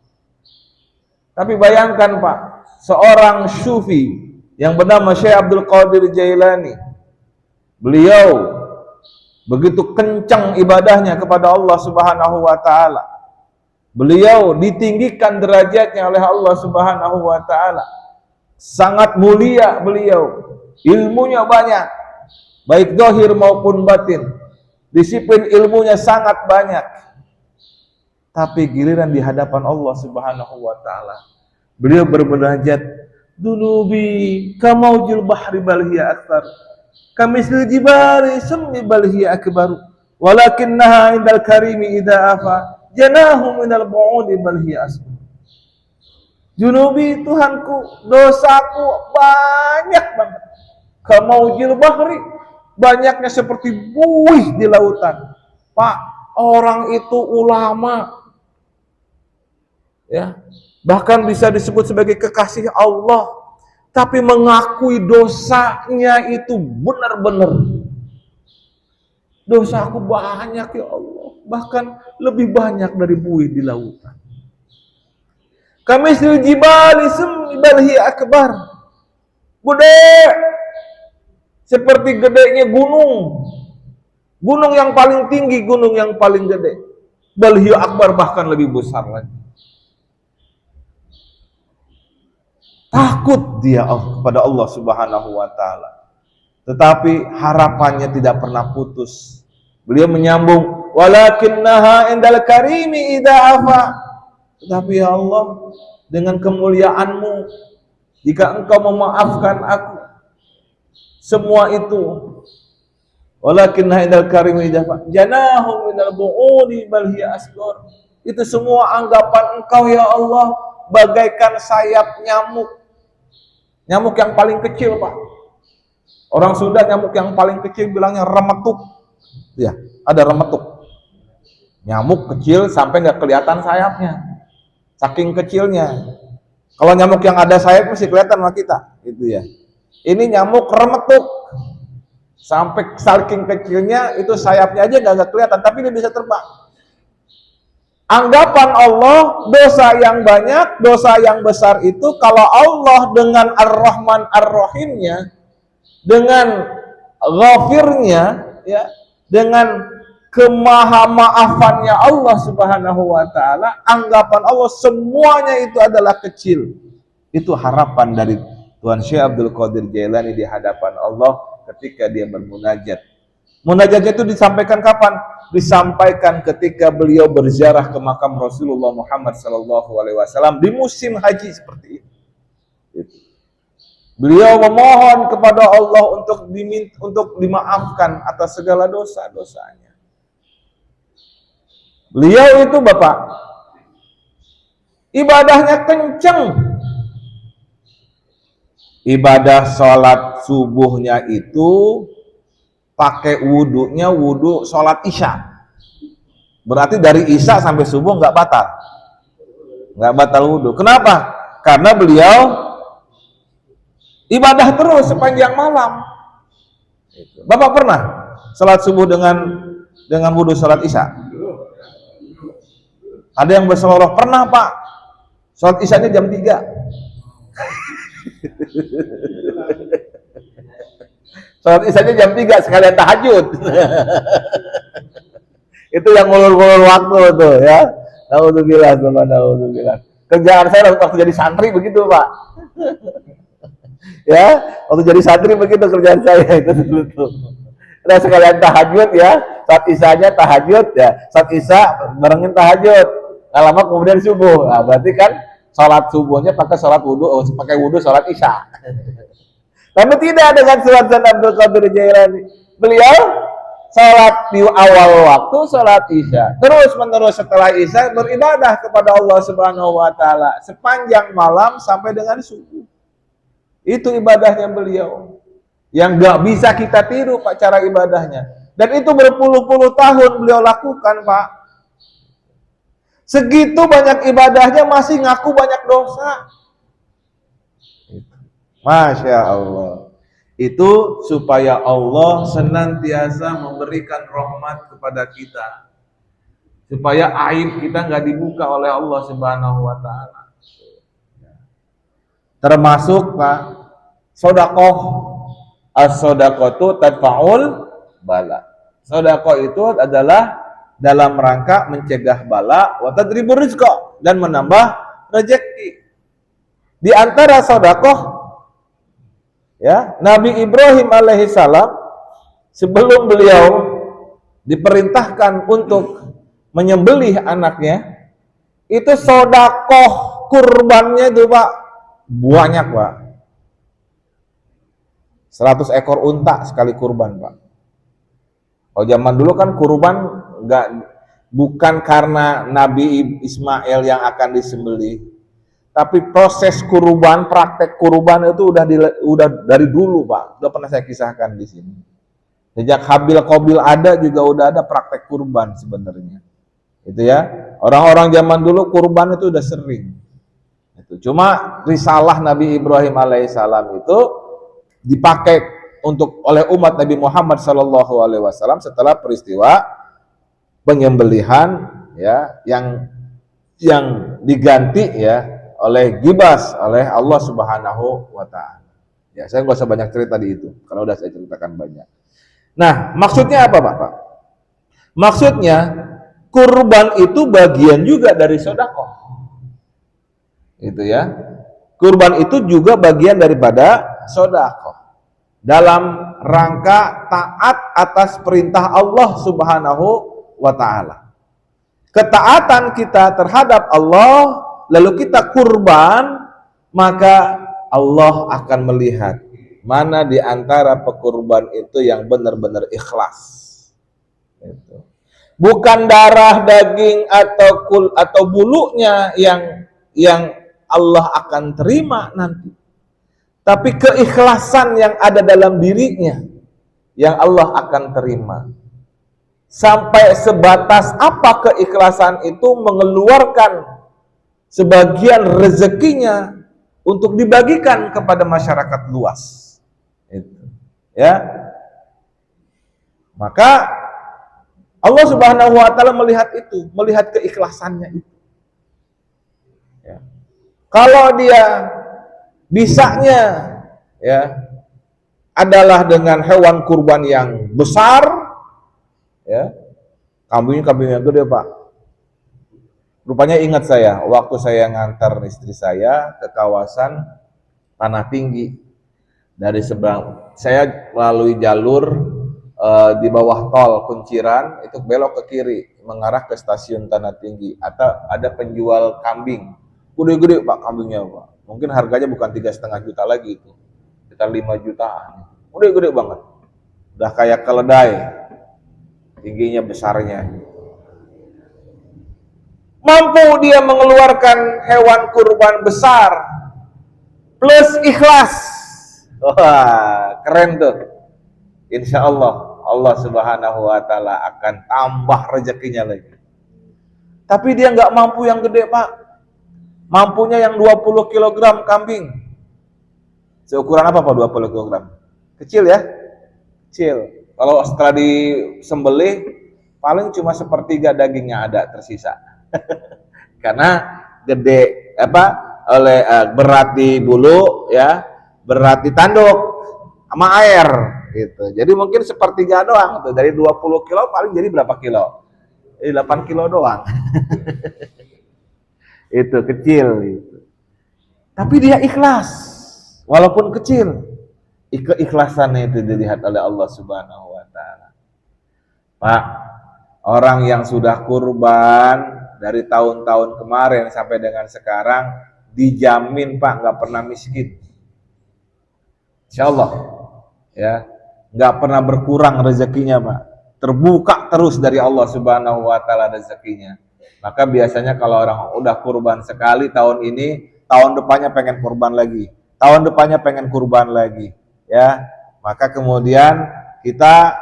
Tapi bayangkan, Pak, seorang sufi yang bernama Syekh Abdul Qadir Jailani, beliau begitu kencang ibadahnya kepada Allah Subhanahu wa Ta'ala. Beliau ditinggikan derajatnya oleh Allah Subhanahu wa Ta'ala. Sangat mulia beliau, ilmunya banyak, baik zahir maupun batin. Disiplin ilmunya sangat banyak. Tapi giliran di hadapan Allah Subhanahu wa Ta'ala, beliau bermunajat, dunubi kamaujil bahri bal hiya akthar, kamisl jibali summi bal hiya akbar, walakinnaha indal karimi idza afa janahu minal bu'udi bal hiya asbar. Junubi, Tuhanku, dosaku banyak banget. Kamaujil bahri, banyaknya seperti buih di lautan. Pak, orang itu ulama, ya, bahkan bisa disebut sebagai kekasih Allah, tapi mengakui dosanya itu benar-benar. Dosaku banyak ya Allah, bahkan lebih banyak dari buih di lautan. Kamisl jibali summi bal hiya akbar, gede seperti gedenya gunung. Gunung yang paling tinggi, gunung yang paling gede. Bal hiya akbar, bahkan lebih besar lagi. Takut dia kepada Allah Subhanahu wa Ta'ala. Tetapi harapannya tidak pernah putus. Beliau menyambung, walakinnaha indal karimi idza afa. Tetapi ya Allah, dengan kemuliaan-Mu, jika Engkau memaafkan aku, semua itu, walakinnaha indal karimi idza afa janahu minal bu'udi bal hiya asghar. Itu semua anggapan Engkau ya Allah bagaikan sayap nyamuk. Nyamuk yang paling kecil, Pak. Orang Sunda nyamuk yang paling kecil bilangnya remetuk. Ya, ada remetuk. Nyamuk kecil sampai nggak kelihatan sayapnya. Saking kecilnya. Kalau nyamuk yang ada sayap masih kelihatan sama kita, gitu ya. Ini nyamuk remetuk. Sampai saking kecilnya itu sayapnya aja nggak kelihatan, tapi dia bisa terbang. Anggapan Allah, dosa yang banyak, dosa yang besar itu kalau Allah dengan Ar-Rahman Ar-Rahimnya, dengan Ghafirnya, ya, dengan kemahamaafannya Allah Subhanahu wa Ta'ala, anggapan Allah semuanya itu adalah kecil. Itu harapan dari Tuan Syekh Abdul Qadir Jailani di hadapan Allah ketika dia bermunajat. Munajatnya itu disampaikan kapan? Disampaikan ketika beliau berziarah ke makam Rasulullah Muhammad SAW di musim haji seperti ini. Beliau memohon kepada Allah untuk dimaafkan atas segala dosa-dosanya. Beliau itu Bapak, ibadahnya kenceng. Ibadah sholat subuhnya itu pakai wudunya wudu sholat isya. Berarti dari isya sampai subuh nggak batal wudu. Kenapa? Karena beliau ibadah terus sepanjang malam. Bapak pernah sholat subuh dengan wudu sholat isya? Ada yang berseloroh? Pernah Pak. Sholat isyanya jam 3. Sholat isyanya jam 3 sekalian tahajud. Itu yang ngulur-ngulur waktu tuh ya. Naudzubillah, naudzubillah. Kerjaan saya waktu jadi santri begitu Pak. Ya, waktu jadi santri begitu kerjaan saya itu dulu tuh. Nah sekalian tahajud ya, saat isyanya tahajud ya, saat isya barengin tahajud. Lama kemudian subuh. Nah, berarti kan sholat subuhnya pakai sholat wudu, pakai wudu sholat isya. Tapi tidak dengan Sultan Abdul Qadir Jailani. Beliau sholat di awal waktu sholat isya, terus menerus setelah isya beribadah kepada Allah Subhanahu Wa Taala sepanjang malam sampai dengan subuh. Itu ibadahnya beliau, yang nggak bisa kita tiru Pak cara ibadahnya. Dan itu berpuluh-puluh tahun beliau lakukan Pak. Segitu banyak ibadahnya masih ngaku banyak dosa. Masya Allah. Itu supaya Allah senantiasa memberikan rahmat kepada kita, supaya aib kita nggak dibuka oleh Allah Subhanahu Wa Taala. Termasuk Pak, sodakoh. As-sodakotu tadfa'ul bala. Sodakoh itu adalah dalam rangka mencegah bala, wa tadribur rizqa, dan menambah rezeki. Di antara sodakoh, ya, Nabi Ibrahim alaihissalam sebelum beliau diperintahkan untuk menyembelih anaknya, itu sodakoh kurbannya itu Pak banyak Pak. 100 ekor unta sekali kurban Pak. Oh zaman dulu kan kurban bukan karena Nabi Ismail yang akan disembelih, tapi proses kurban, praktek kurban itu udah dari dulu Pak. Udah pernah saya kisahkan di sini. Sejak Habil Qabil ada juga udah ada praktek kurban sebenarnya. Itu ya. Orang-orang zaman dulu kurban itu udah sering. Itu cuma risalah Nabi Ibrahim alaihissalam itu dipakai oleh umat Nabi Muhammad SAW setelah peristiwa penyembelihan ya yang diganti ya oleh gibas oleh Allah Subhanahu Wa Taala. Ya, saya nggak usah banyak cerita di itu karena udah saya ceritakan banyak. Nah, maksudnya apa, Bapak? Maksudnya kurban itu bagian juga dari sedekah. Itu ya. Kurban itu juga bagian daripada sedekah. Dalam rangka taat atas perintah Allah Subhanahu Wa Taala. Ketaatan kita terhadap Allah, lalu kita kurban, maka Allah akan melihat mana di antara pekurban itu yang benar-benar ikhlas. Itu. Bukan darah, daging atau bulunya yang Allah akan terima nanti, tapi keikhlasan yang ada dalam dirinya yang Allah akan terima. Sampai sebatas apa keikhlasan itu mengeluarkan sebagian rezekinya untuk dibagikan kepada masyarakat luas. Itu. Ya. Maka Allah Subhanahu Wa Taala melihat itu, melihat keikhlasannya itu. Ya. Kalau dia bisanya ya adalah dengan hewan kurban yang besar, ya, kambingnya gede Pak. Rupanya ingat saya, waktu saya ngantar istri saya ke kawasan Tanah Tinggi, dari seberang, saya melalui jalur di bawah tol Kunciran, itu belok ke kiri mengarah ke stasiun Tanah Tinggi. Atau ada penjual kambing, gede-gede Pak kambingnya Pak. Mungkin harganya bukan 3,5 juta lagi itu, sekitar 5 jutaan. Udah gede banget. Udah kayak keledai. Tingginya besarnya. Mampu dia mengeluarkan hewan kurban besar plus ikhlas. Wah, keren tuh. Insya Allah, Allah Subhanahu wa Ta'ala akan tambah rezekinya lagi. Tapi dia nggak mampu yang gede, Pak. Mampunya yang 20 kg kambing. Seukuran apa Pak 20 kg? Kecil ya? Kecil. Kalau setelah disembelih, paling cuma sepertiga dagingnya ada tersisa. Karena gede berat di bulu ya, berat di tanduk sama air gitu. Jadi mungkin sepertiga doang tuh, dari 20 kilo paling jadi berapa kilo? 8 kilo doang. Itu kecil itu. Tapi dia ikhlas walaupun kecil. Keikhlasannya itu dilihat oleh Allah Subhanahu wa Ta'ala. Pak, orang yang sudah kurban dari tahun-tahun kemarin sampai dengan sekarang dijamin Pak nggak pernah miskin. Insya Allah ya, nggak pernah berkurang rezekinya Pak, terbuka terus dari Allah Subhanahu wa Ta'ala rezekinya. Maka biasanya kalau orang udah kurban sekali tahun ini, tahun depannya pengen kurban lagi, tahun depannya pengen kurban lagi ya. Maka kemudian kita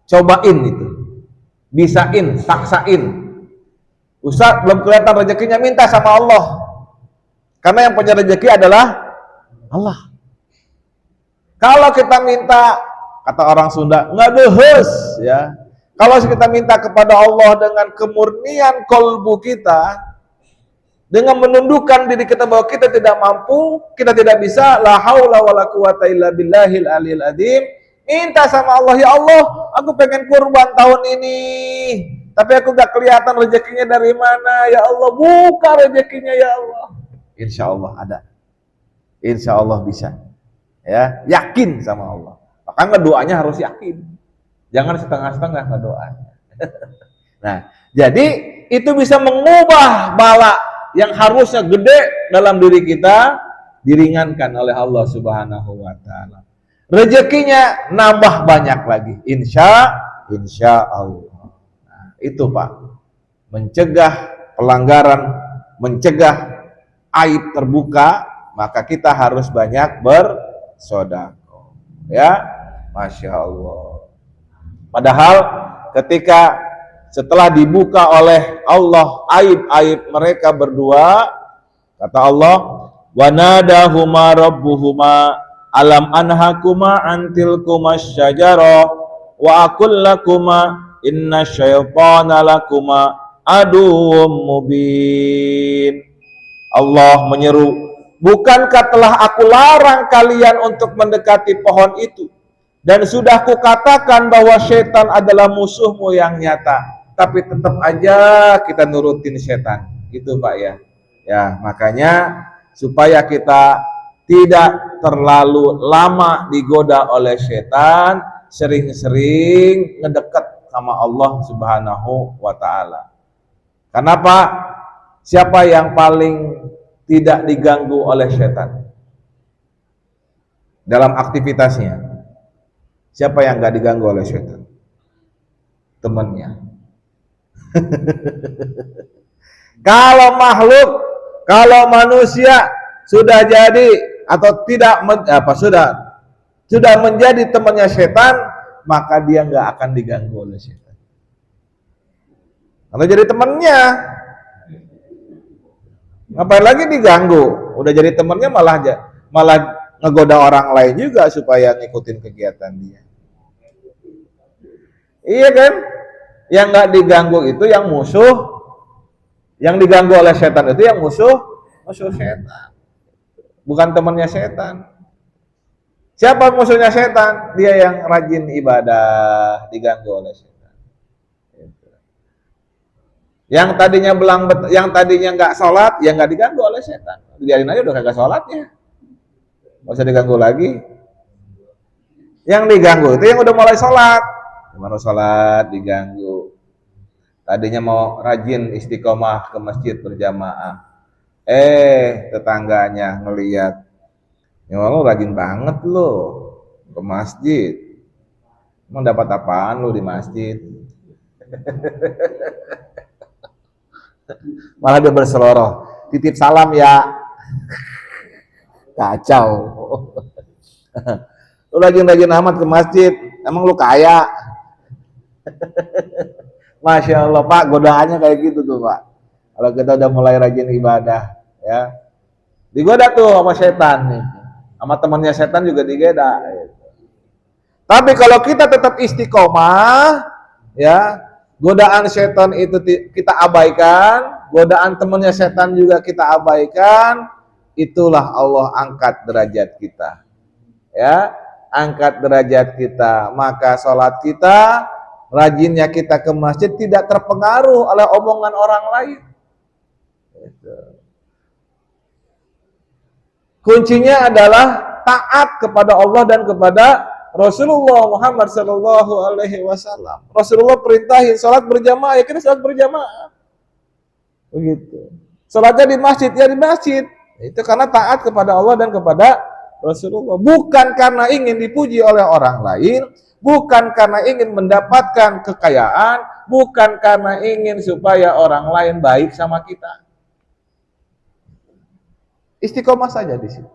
cobain itu, bisain, taksain. Ustaz belum kelihatan rezekinya, minta sama Allah. Karena yang punya rezeki adalah Allah. Kalau kita minta, kata orang Sunda, nggak dehes ya. Kalau kita minta kepada Allah dengan kemurnian kolbu kita, dengan menundukkan diri kita bahwa kita tidak mampu, kita tidak bisa, la haula wala quwata illa billahil aliyil adzim. Minta sama Allah, ya Allah, aku pengen kurban tahun ini, tapi aku gak kelihatan rezekinya dari mana. Ya Allah, buka rezekinya ya Allah. Insya Allah ada. Insya Allah bisa. Ya, yakin sama Allah. Maka doanya harus yakin. Jangan setengah-setengah doanya. Nah, jadi itu bisa mengubah bala yang harusnya gede dalam diri kita diringankan oleh Allah Subhanahu wa Ta'ala. Rezekinya nambah banyak lagi. Insya Allah. Nah, itu Pak, mencegah pelanggaran, mencegah aib terbuka, maka kita harus banyak bersedekah. Ya, Masya Allah. Padahal ketika setelah dibuka oleh Allah aib-aib mereka berdua, kata Allah, wa nadahuma rabbuhuma alam anhakuma antilkumas syajara wa aqul lakuma inna syaitana lakuma aduwwum mubin. Allah menyeru, bukankah telah aku larang kalian untuk mendekati pohon itu, dan sudah kukatakan bahwa syaitan adalah musuhmu yang nyata, tapi tetap aja kita nurutin syaitan. Gitu Pak ya. Ya, makanya supaya kita tidak terlalu lama digoda oleh syaitan, sering-sering ngedeket sama Allah Subhanahu wa Ta'ala. Kenapa? Siapa yang paling tidak diganggu oleh syaitan dalam aktivitasnya? Siapa yang gak diganggu oleh syaitan? Temannya. Kalau makhluk, kalau manusia sudah jadi atau tidak sudah menjadi temannya setan, maka dia nggak akan diganggu oleh setan. Kalau jadi temannya, ngapain lagi diganggu? Udah jadi temannya malah ngegoda orang lain juga supaya ngikutin kegiatan dia. Iya kan? Yang nggak diganggu itu yang musuh, yang diganggu oleh setan itu yang musuh setan. Bukan temannya setan. Siapa musuhnya setan? Dia yang rajin ibadah, diganggu oleh setan. Yang tadinya yang tadinya nggak sholat, ya nggak diganggu oleh setan. Biarin aja udah kagak sholatnya, nggak usah diganggu lagi. Yang diganggu itu yang udah mulai sholat, gimana sholat diganggu. Tadinya mau rajin istiqomah ke masjid berjamaah, tetangganya ngelihat Ya lo rajin banget lo ke masjid. Emang dapat apaan lo di masjid? Malah dia berseloroh, titip salam ya. Kacau. Lu rajin-rajin amat ke masjid, emang lu kaya? Masya Allah Pak, godaannya kayak gitu tuh Pak. Kalau kita udah mulai rajin ibadah, ya digoda tuh sama setan nih, sama temannya setan juga digoda. Tapi kalau kita tetap istiqomah, ya godaan setan itu kita abaikan, godaan temannya setan juga kita abaikan, itulah Allah angkat derajat kita. Ya, angkat derajat kita, maka sholat kita, rajinnya kita ke masjid tidak terpengaruh oleh omongan orang lain. Kuncinya adalah taat kepada Allah dan kepada Rasulullah Muhammad Sallallahu Alaihi Wasallam. Rasulullah perintahin sholat berjamaah, ya kita sholat berjamaah. Begitu. Sholatnya di masjid, ya di masjid. Itu karena taat kepada Allah dan kepada Rasulullah. Bukan karena ingin dipuji oleh orang lain, bukan karena ingin mendapatkan kekayaan, bukan karena ingin supaya orang lain baik sama kita. Istiqomah saja di situ.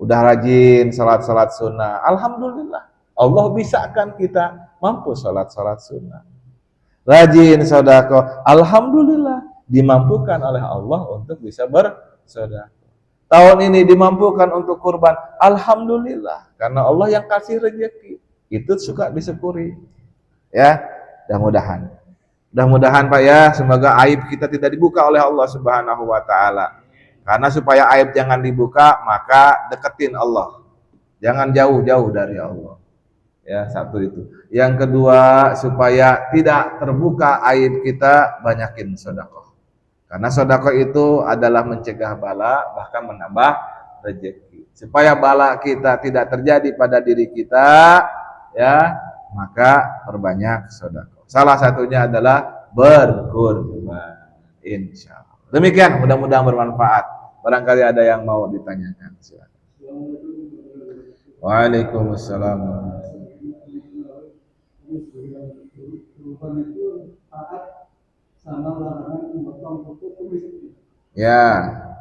Udah rajin salat-salat sunnah, alhamdulillah. Allah bisakan kita mampu salat-salat sunnah. Rajin sedekah, alhamdulillah dimampukan oleh Allah untuk bisa bersedekah. Tahun ini dimampukan untuk kurban, alhamdulillah karena Allah yang kasih rezeki. Itu suka disyukuri. Ya, mudah-mudahan Pak ya, semoga aib kita tidak dibuka oleh Allah Subhanahu wa taala. Karena supaya aib jangan dibuka, maka deketin Allah. Jangan jauh-jauh dari Allah. Ya, satu itu. Yang kedua, supaya tidak terbuka aib kita, banyakin sedekah. Karena sedekah itu adalah mencegah bala, bahkan menambah rezeki. Supaya bala kita tidak terjadi pada diri kita, ya, maka perbanyak sedekah. Salah satunya adalah berkurban, insyaallah. Demikian, mudah-mudahan bermanfaat. Barangkali ada yang mau ditanyakan, silakan. Waalaikumsalam. Ya.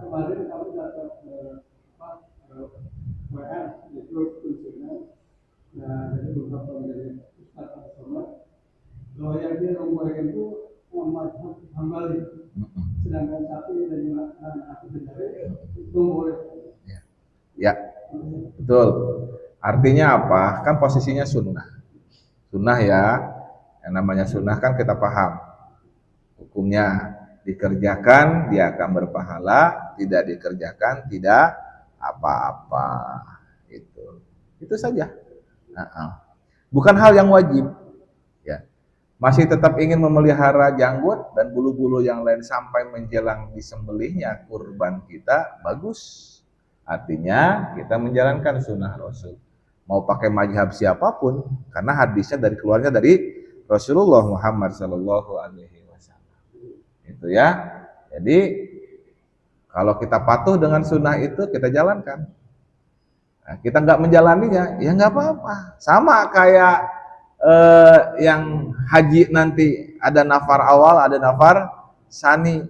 Kemarin kami dapat WA itu tulisannya, dari beberapa dari Ustaz Somad, bahwa yang dia membuat itu Muhammad Hambali. Sedangkan satu dari aku sendiri itu boleh. Ya, betul. Artinya apa? Kan posisinya sunnah. Sunnah ya, yang namanya sunnah kan kita paham. Hukumnya dikerjakan dia akan berpahala, tidak dikerjakan tidak apa-apa. Itu saja. Bukan hal yang wajib. Ya. Masih tetap ingin memelihara janggut dan bulu-bulu yang lain sampai menjelang disembelihnya kurban kita, bagus. Artinya kita menjalankan sunnah Rasul. Mau pakai mazhab siapapun, karena hadisnya keluarnya dari Rasulullah Muhammad Sallallahu Alaihi Wasallam. Itu ya. Jadi kalau kita patuh dengan sunnah itu kita jalankan. Nah, kita nggak menjalaninya, ya nggak apa-apa. Sama kayak yang haji nanti ada nafar awal, ada nafar sani.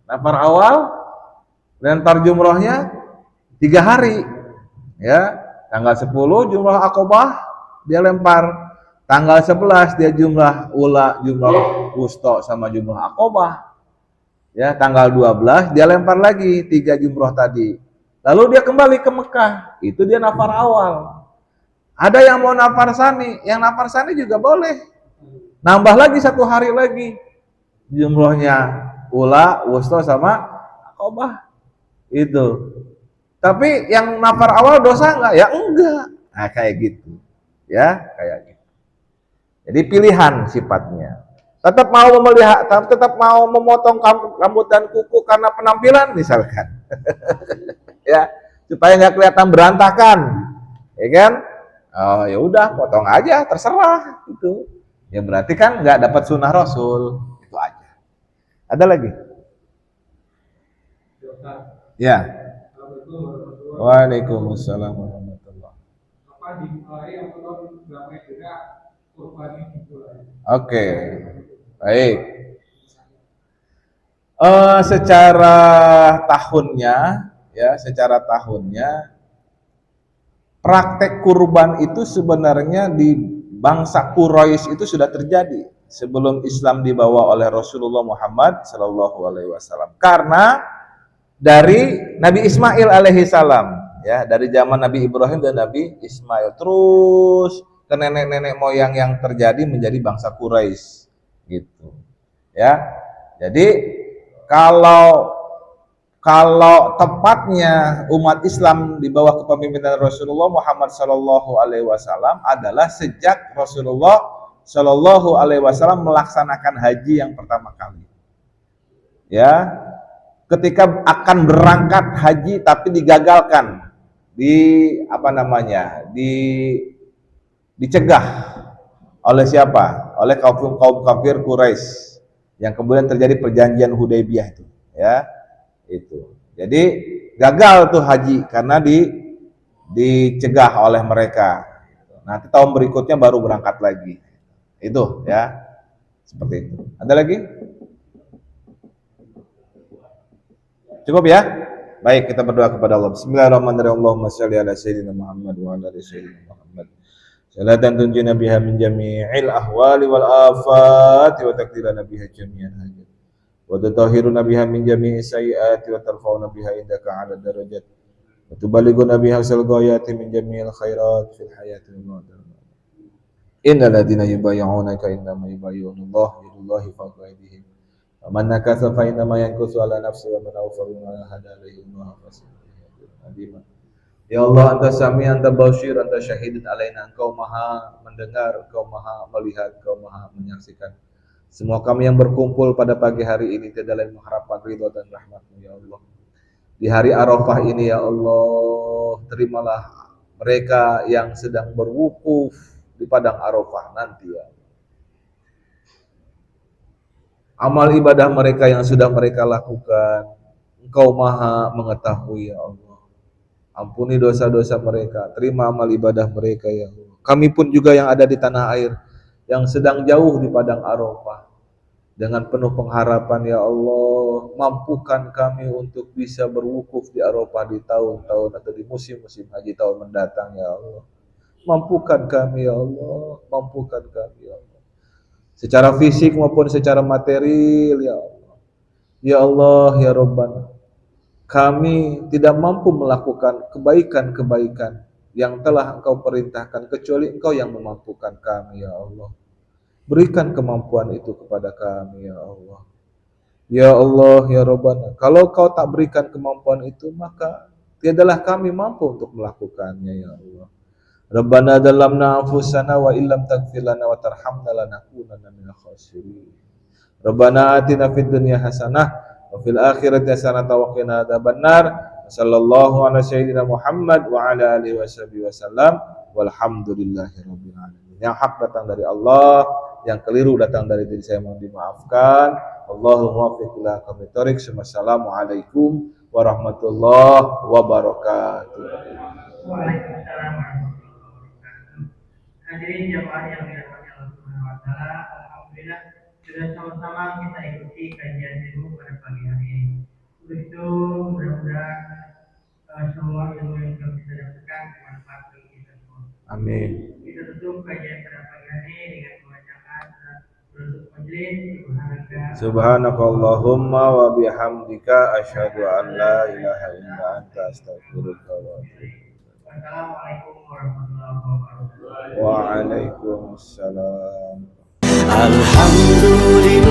Nafar awal lempar jumrohnya 3 hari, ya. Tanggal 10 jumrah Aqobah dia lempar, tanggal 11 dia jumrah ula, jumrah wusta sama jumrah Aqobah, ya. Tanggal 12 dia lempar lagi 3 jumrah tadi, lalu dia kembali ke Mekah, itu dia nafar awal. Ada yang mau nafar sani, yang nafar sani juga boleh. Nambah lagi 1 hari lagi. Jumlahnya ula, wusta sama Aqobah. Itu. Tapi yang nafar awal dosa enggak? Ya enggak. Nah, kayak gitu. Ya, kayak gitu. Jadi pilihan sifatnya. Tetap mau memelihara, tetap mau memotong rambut dan kuku karena penampilan misalkan. Ya, supaya enggak kelihatan berantakan. Ya kan? Oh ya udah, potong aja, terserah itu. Ya berarti kan nggak dapat sunnah Rasul, itu aja. Ada lagi? Ya. Kalau betul Waalaikumsalam warahmatullahi. Apa dimulai atau damai juga kurban itu? Oke, baik. Secara tahunnya, ya, secara tahunnya, praktek kurban itu sebenarnya di bangsa Quraisy itu sudah terjadi sebelum Islam dibawa oleh Rasulullah Muhammad Sallallahu Alaihi Wasallam. Karena dari Nabi Ismail alaihi salam, ya, dari zaman Nabi Ibrahim dan Nabi Ismail, terus ke nenek-nenek moyang yang terjadi menjadi bangsa Quraisy, gitu, ya. Jadi kalau tepatnya umat Islam di bawah kepemimpinan Rasulullah Muhammad Sallallahu Alaihi Wasallam adalah sejak Rasulullah Sallallahu Alaihi Wasallam melaksanakan haji yang pertama kali, ya, ketika akan berangkat haji tapi digagalkan, dicegah oleh siapa? Oleh kaum kafir Quraisy, yang kemudian terjadi perjanjian Hudaybiyah itu, ya, itu. Jadi gagal tuh haji karena dicegah oleh mereka. Nanti tahun berikutnya baru berangkat lagi. Itu, ya. Seperti itu. Ada lagi? Cukup ya? Baik, kita berdoa kepada Allah. Bismillahirrahmanirrahim. Allahumma shalli ala sayyidina Muhammad wa ala ali sayyidina Muhammad. Salatan tunjina biha min jami'il ahwali wal afati wa takdirana biha jami'an hajat wa tutahhiruna biha min jami'i sayyiati wa tarfa'una biha indaka 'ala darajat wa tuballighuna biha sal ghayati min jami'il khairat fil hayati wal maut. Innal ladzina yubayyi'unaka innama yubayyi'unallah yadullahi fawqa aydihim wa man nakatha fa innama yankusu 'ala nafsihi wa man awfa bima hada alaihi Allahu fasih. Ya Allah, Anta Sami, Anta Basir, Anta Syahidun alaina. Engkau maha mendengar, Engkau maha melihat, Engkau maha menyaksikan. Semua kami yang berkumpul pada pagi hari ini tidak lain mengharapkan ridha dan rahmat-Mu, ya Allah. Di hari Arafah ini, ya Allah, terimalah mereka yang sedang berwukuf di padang Arafah nanti, ya Allah. Amal ibadah mereka yang sudah mereka lakukan, Engkau maha mengetahui, ya Allah. Ampuni dosa-dosa mereka, terima amal ibadah mereka, ya Allah. Kami pun juga yang ada di tanah air, yang sedang jauh di padang Arafah, dengan penuh pengharapan, ya Allah, mampukan kami untuk bisa berwukuf di Arafah di tahun-tahun atau di musim-musim haji tahun mendatang, ya Allah. Mampukan kami, ya Allah, mampukan kami, ya Allah. Secara fisik maupun secara material, ya Allah. Ya Allah, ya Rabbana, kami tidak mampu melakukan kebaikan-kebaikan yang telah Engkau perintahkan kecuali Engkau yang memampukan kami, ya Allah. Berikan kemampuan itu kepada kami, ya Allah. Ya Allah, ya Rabbana, kalau Kau tak berikan kemampuan itu, maka tiadalah kami mampu untuk melakukannya, ya Allah. Rabbana dalamna anfusana wa illam taghfir lana wa tarhamna lanakunanna minal khasirin. Rabbana atina fid dunya hasanah wa fil akhirati hasanatan wa qina adzabannar. Sallallahu ala sayyidina Muhammad wa ala alihi wasallam. Walhamdulillahirabbil alamin. Yang hak datang dari Allah, yang keliru datang dari diri saya, mohon dimaafkan. Allahumma muwaffiq ila aqwamit thoriq. Wassalamualaikum warahmatullahi wabarakatuh. Waalaikumsalam warahmatullahi wabarakatuh. Hadirin jamaah yang dirahmati Allah Subhanahu wa taala, alhamdulillah sudah sama-sama kita ikuti kajian ilmu pada pagi hari ini. Untuk itu mudah-mudahan semua ilmu yang telah kita dapatkan bermanfaat bagi kita semua. Amin. Kita tutup kajian pada pagi hari ini dengan pembacaan penutup majelis. Subhanakallahumma wa bihamdika asyhadu an la ilaha illa anta astaghfiruka wa atubu ilaik. Wassalamualaikum warahmatullahi wabarakatuh. Waalaikumsalam. Alhamdulillah.